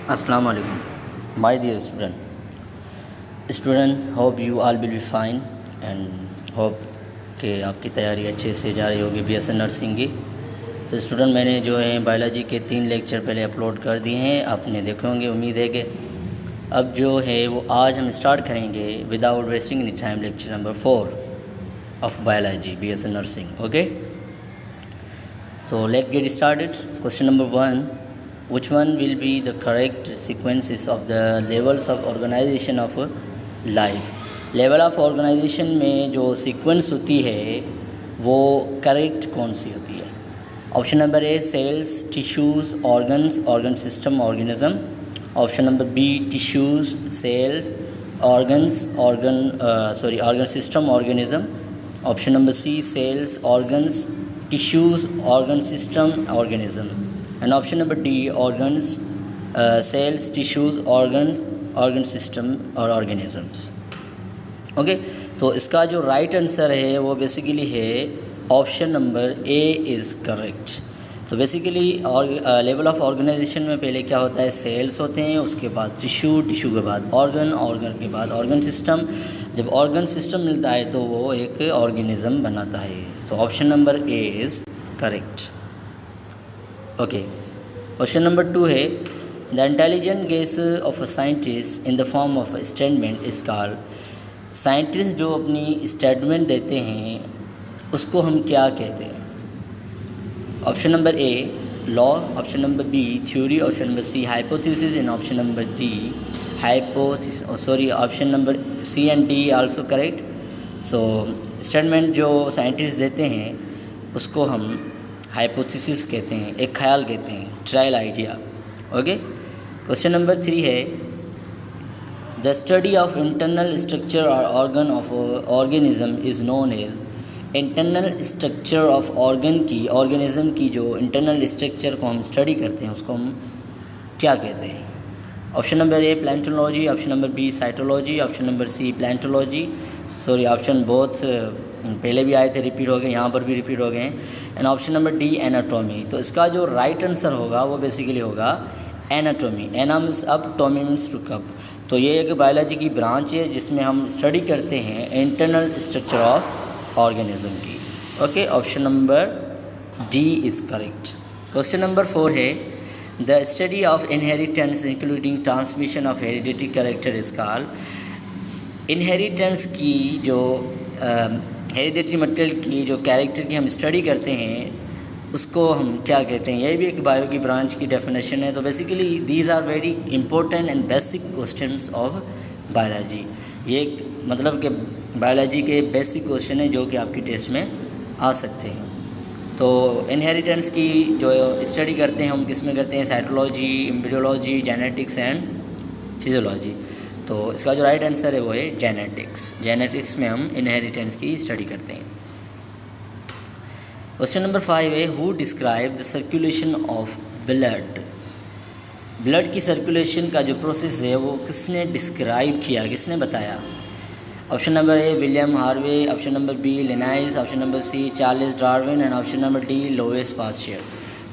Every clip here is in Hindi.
Assalamu alaikum. My dear student, hope you all will be fine and hope कि आपकी तैयारी अच्छे से जा रही होगी BSc नर्सिंग की। तो स्टूडेंट, मैंने जो है बायोलॉजी के 3 लेक्चर पहले अपलोड कर दिए हैं, आपने देखे होंगे, उम्मीद है कि अब जो है वो आज हम स्टार्ट करेंगे without wasting any time lecture number 4 of biology BSc nursing. Okay, तो let get started. Question number 1, which one will be the correct sequences of the levels of organization of life? Level of organization में जो सीक्वेंस होती है वो करेक्ट कौन सी होती है? Option number A cells, tissues, organs, organ system, organism. Option number B tissues, cells, organs, organ system, organism. Option number C cells, organs, tissues, organ system, organism. And option number D organs, cells, tissues, organ system और ऑर्गेनिजम्स। ओके, तो इसका जो राइट आंसर है वो बेसिकली है option number A is correct. तो बेसिकली लेवल ऑफ ऑर्गेनाइजेशन में पहले क्या होता है, सेल्स होते हैं, उसके बाद टिश्यू, टिश्यू के बाद ऑर्गन, ऑर्गन के बाद ऑर्गन सिस्टम। जब ऑर्गन सिस्टम मिलता है तो वो एक ऑर्गेनिज्म बनाता है। तो option number A is correct. Okay, question number 2 है the intelligent guess of a scientist in the form of statement is called. Scientist जो अपनी स्टेटमेंट देते हैं उसको हम क्या कहते हैं? Option number A law, option number B theory, option number C hypothesis and option number D option number C and D also correct. So statement जो साइंटिस्ट देते हैं उसको हम हाइपोथेसिस कहते हैं, एक ख्याल कहते हैं, trial idea. Okay, question number 3 है the study of internal structure और organ of organism is known as. Internal structure of organism की जो इंटरनल स्ट्रक्चर को हम स्टडी करते हैं उसको हम क्या कहते हैं? Option number A plantology, option number B cytology, option number C plantology. Option both पहले भी आए थे, रिपीट हो गए, यहाँ पर भी रिपीट हो गए हैं। And option number D anatomy. तो इसका जो राइट आंसर होगा वो बेसिकली होगा anatomy. Ana means up, tomy means to cut. तो ये एक बायोलॉजी की ब्रांच है जिसमें हम स्टडी करते हैं इंटरनल स्ट्रक्चर ऑफ ऑर्गेनिज्म की। Okay, option number D is correct. Question number 4 है the study of inheritance including transmission of heredity character is called. Inheritance की जो हेरिडिटी मटेरियल की जो कैरेक्टर की हम स्टडी करते हैं उसको हम क्या कहते हैं? ये भी एक बायो की ब्रांच की डेफिनेशन है। तो basically these are very important and basic questions of biology. ये मतलब कि बायोलॉजी के बेसिक क्वेश्चन है जो कि आपकी टेस्ट में आ सकते हैं। तो इनहेरिटेंस की जो स्टडी करते हैं हम किस में करते हैं? Cytology, embryology, genetics and physiology. तो इसका जो राइट आंसर है वो है जेनेटिक्स। जेनेटिक्स में हम इनहेरिटेंस की स्टडी करते हैं। क्वेश्चन नंबर 5 है who describe the circulation of blood. Blood की सर्कुलेशन का जो प्रोसेस है वो किसने डिस्क्राइब किया, किसने बताया? Option number A William Harvey, option number B Linnaeus, option number C Charles Darwin and option number D Louis Pasteur.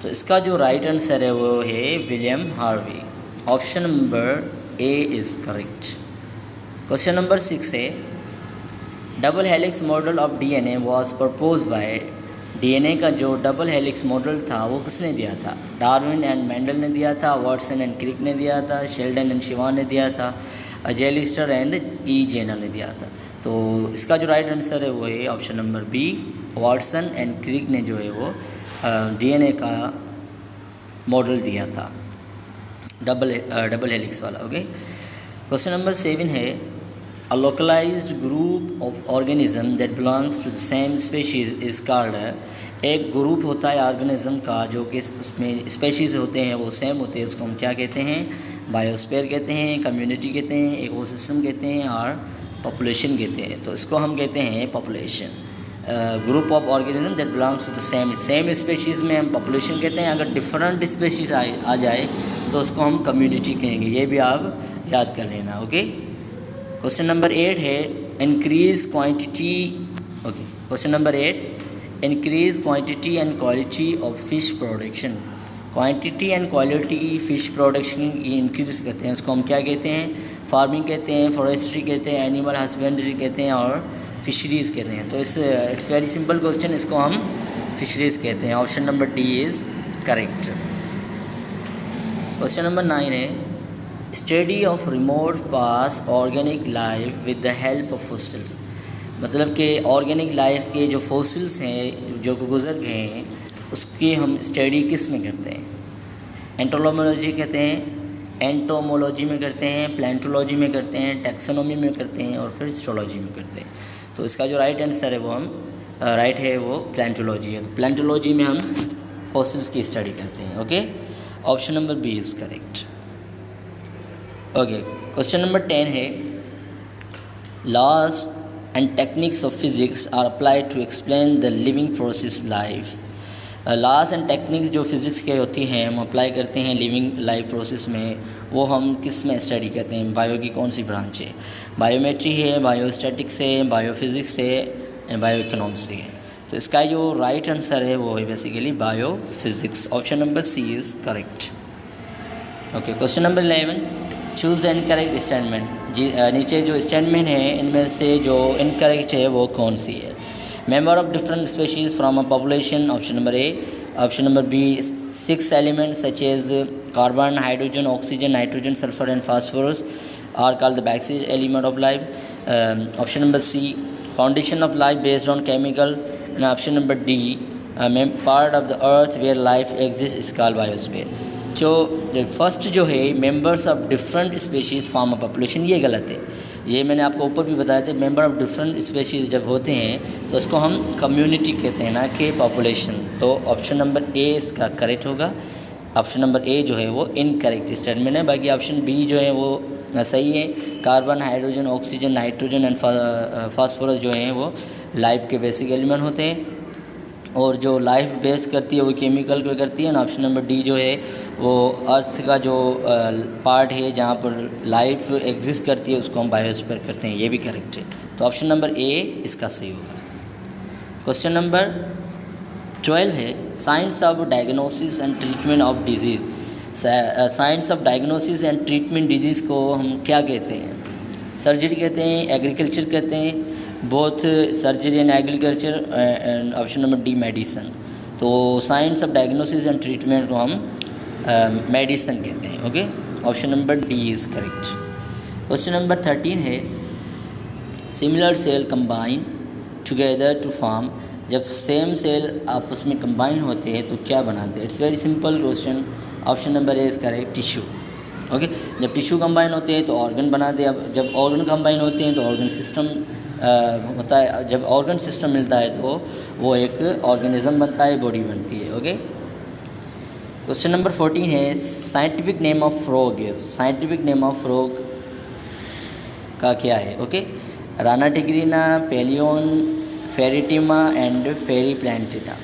तो इसका जो राइट आंसर है वो है William Harvey. Option number A is correct. Question number 6 है double helix model of DNA was propose by. DNA का जो डबल हेलिक्स मॉडल था वो किसने दिया था? डार्विन एंड मेंडल ने दिया था, वाटसन एंड क्रिक ने दिया था, शेल्डन एंड शिवान ने दिया था, जेलिस्टर एंड ई जेनर ने दिया था। तो इसका जो राइट आंसर है वो है option number B Watson and Crick ने जो है वो डीएनए का मॉडल दिया था, डबल हेलिक्स वाला। ओके, क्वेश्चन नंबर 7 है a localized group of organism that belongs to the same species is called. एक ग्रुप होता है ऑर्गेनिज्म का जो कि उसमें स्पेशीज़ होते हैं वो सेम होते हैं, उसको हम क्या कहते हैं? बायोस्फीयर कहते हैं, कम्युनिटी कहते हैं, इकोसिस्टम कहते हैं और पॉपुलेशन कहते हैं। तो इसको हम कहते हैं population. Group of organism that belongs to the same species में हम पॉपुलेशन कहते हैं। अगर डिफरेंट स्पेशीज़ आ जाए तो उसको हम कम्युनिटी कहेंगे। ये भी आप याद कर लेना। ओके, क्वेश्चन नंबर 8 है increase quantity. Okay, question number 8 increase quantity and quality of fish production. Quantity and quality fish production की इंक्रीज करते हैं, उसको हम क्या कहते हैं? फार्मिंग कहते हैं, फॉरेस्ट्री कहते हैं, एनिमल हस्बेंड्री कहते हैं और फिशरीज़ कहते हैं। तो इट्स वेरी सिंपल क्वेश्चन, इसको हम फिशरीज़ कहते हैं। Option number D is correct. Question number 9 है study of remote pass organic life with the help of fossils. मतलब कि ऑर्गेनिक लाइफ के जो फॉसिल्स हैं जो गुजर गए हैं उसकी हम स्टडी किस में करते हैं? एंटोमोलॉजी कहते हैं, एंटोमोलॉजी में करते हैं, प्लांटोलॉजी में करते हैं, टैक्सोनॉमी में करते हैं और फिर हिस्टोलॉजी में करते हैं। तो इसका जो राइट आंसर है वो राइट है वो प्लांटोलॉजी है। तो प्लांटोलॉजी में हम फॉसिल्स की स्टडी करते हैं। Okay, option number B is correct. Okay, question number 10 है laws and techniques of physics are applied to explain the living process life. Laws and techniques जो फिज़िक्स के होती हैं हम अप्लाई करते हैं लिविंग लाइफ प्रोसेस में, वो हम किस में स्टडी करते हैं? बायो की कौन सी ब्रांच है? बायोमेट्री है, बायोस्टैटिक्स है, बायोफिज़िक्स है, बायो इकोनॉमिक्स है। तो इसका जो राइट आंसर है वो है basically biophysics. Option number C is correct. Okay, question number 11 choose the incorrect statement. नीचे जो स्टेटमेंट है इनमें से जो इनकरेक्ट है वो कौन सी है? Member of different species from a population, option number A. Option number B, 6 elements such as carbon, hydrogen, oxygen, nitrogen, sulfur and phosphorus are called the basic element of life. Option number C, foundation of life based on chemicals. And option number D, part of the earth where life exists is called biosphere. जो फर्स्ट जो है members of different species form a population, ये गलत है। ये मैंने आपको ऊपर भी बताया था, मेंबर ऑफ डिफरेंट स्पीशीज़ जब होते हैं तो उसको हम कम्युनिटी कहते हैं ना कि पॉपुलेशन। तो ऑप्शन नंबर ए इसका करेक्ट होगा। ऑप्शन नंबर ए जो है वो इनकरेक्ट स्टेटमेंट है। बाकी ऑप्शन बी जो है वो सही है। Carbon, hydrogen, oxygen, nitrogen and phosphorus जो हैं वो लाइफ के बेसिक एलिमेंट होते हैं और जो लाइफ बेस करती है वो केमिकल पे करती है ना। ऑप्शन नंबर डी जो है वो अर्थ का जो पार्ट है जहाँ पर लाइफ एग्जिस्ट करती है उसको हम बायोस्फीयर करते हैं, ये भी करेक्ट है। तो ऑप्शन नंबर ए इसका सही होगा। क्वेश्चन नंबर 12 है science of diagnosis and treatment of disease. Science of diagnosis and treatment disease को हम क्या कहते हैं? सर्जरी कहते हैं, एग्रीकल्चर कहते हैं, both surgery and agriculture, and option number D medicine. तो science of diagnosis and treatment को हम मेडिसन कहते हैं। Okay, option number D is correct. Question number 13 है similar cell combine together to form. जब सेम सेल आपस में कंबाइन होते हैं तो क्या बनाते हैं? It's very simple question. Option number A is correct, tissue. Okay, जब टिश्यू कंबाइन होते हैं तो ऑर्गन बनाते हैं। अब जब ऑर्गन कंबाइन होते हैं तो ऑर्गन सिस्टम होता है। जब ऑर्गन सिस्टम मिलता है तो वो एक ऑर्गेनिज्म बनता है, बॉडी बनती है। ओके, क्वेश्चन नंबर 14 है scientific name of frog is. Scientific name of frog का क्या है? Okay, Rana tigrina, pelian, Pheretima and Periplaneta.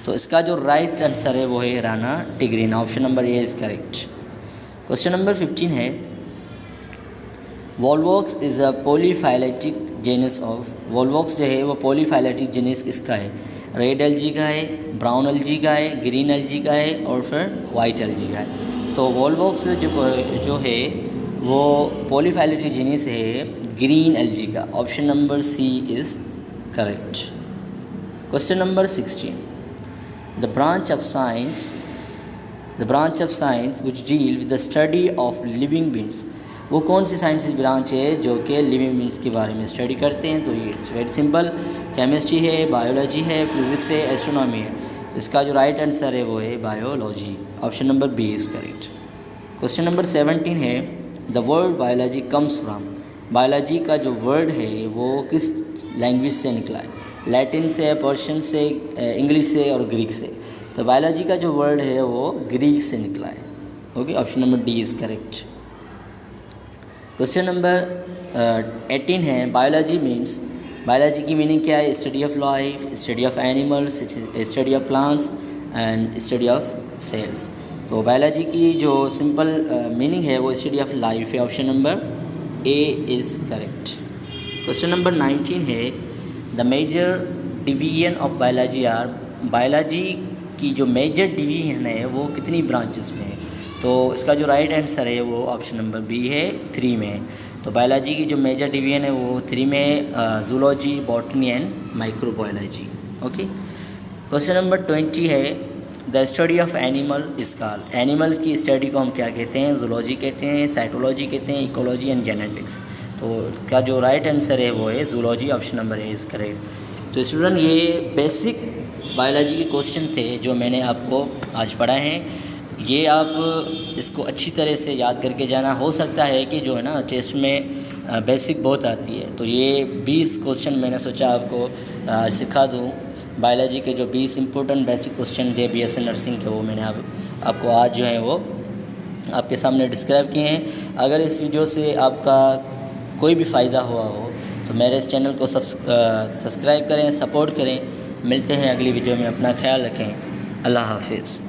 तो इसका जो राइट आंसर है वो है Rana tigrina. Option number A is correct. Question number 15 है Volvox is a polyphyletic genus of. Volvox जो है वो पॉलीफाइलेटिक जेनस किसका है? रेड एल्जी का है, ब्राउन एल्जी का है, ग्रीन एल्जी का है और फिर वाइट एल्जी का है। तो वॉल्वॉक्स जो है वो पॉलीफाइलेटिक जेनस है ग्रीन एल्जी का। Option number C is correct. Question number 16 the branch of science which deal with the study of living beings. वो कौन सी साइंस ब्रांच है जो कि लिविंग बींग्स के बारे में स्टडी करते हैं? तो ये इट्स वेरी सिंपल, केमिस्ट्री है, बायोलॉजी है, फिजिक्स है, एस्ट्रोनॉमी है। तो इसका जो राइट आंसर है वो है biology. Option number B is correct. Question number 17 है the word biology comes from. Biology का जो वर्ड है वो किस लैंग्वेज से निकला है? लैटिन से, पर्शियन से, इंग्लिश से और ग्रीक से। तो बायोलॉजी का जो वर्ड है वो ग्रीक से निकला है। Okay, option number D is correct. Question number 18 है बायोलॉजी मीन्स। बायोलॉजी की मीनिंग क्या है? Study of life, study of animals, study of plants and study of cells. तो बायोलॉजी की जो सिंपल मीनिंग है वो स्टडी ऑफ लाइफ है। Option number A is correct. Question number 19 है the major division of biology are. Biology की जो मेजर डिवीजन है वो कितनी ब्रांचेस में है? तो इसका जो राइट आंसर है वो ऑप्शन नंबर बी है, 3 में है। तो बायोलॉजी की जो मेजर डिवीजन है वो 3 में है, zoology, botany and microbiology. Okay, question number 20 है, the study of animal is called. Animal की स्टडी को हम क्या कहते हैं? जूलॉजी कहते हैं, साइटोलॉजी कहते हैं, इकोलॉजी एंड जेनेटिक्स। तो इसका जो राइट आंसर है वो है zoology, option number A is correct. तो स्टूडेंट ये बेसिक बायोलॉजी के क्वेश्चन थे जो मैंने आपको आज पढ़ाए हैं। ये आप इसको अच्छी तरह से याद करके जाना। हो सकता है कि जो है ना टेस्ट में बेसिक बहुत आती है, तो ये 20 क्वेश्चन मैंने सोचा आपको सिखा दूँ। बायोलॉजी के जो 20 इंपॉर्टेंट बेसिक क्वेश्चन थे बीएससी नर्सिंग के, वो मैंने आपको आज जो है वो आपके सामने डिस्क्राइब किए हैं। अगर इस वीडियो से आपका कोई भी फ़ायदा हुआ हो तो मेरे इस चैनल को सब्सक्राइब करें, सपोर्ट करें। मिलते हैं अगली वीडियो में, अपना ख्याल रखें। अल्लाह हाफिज़।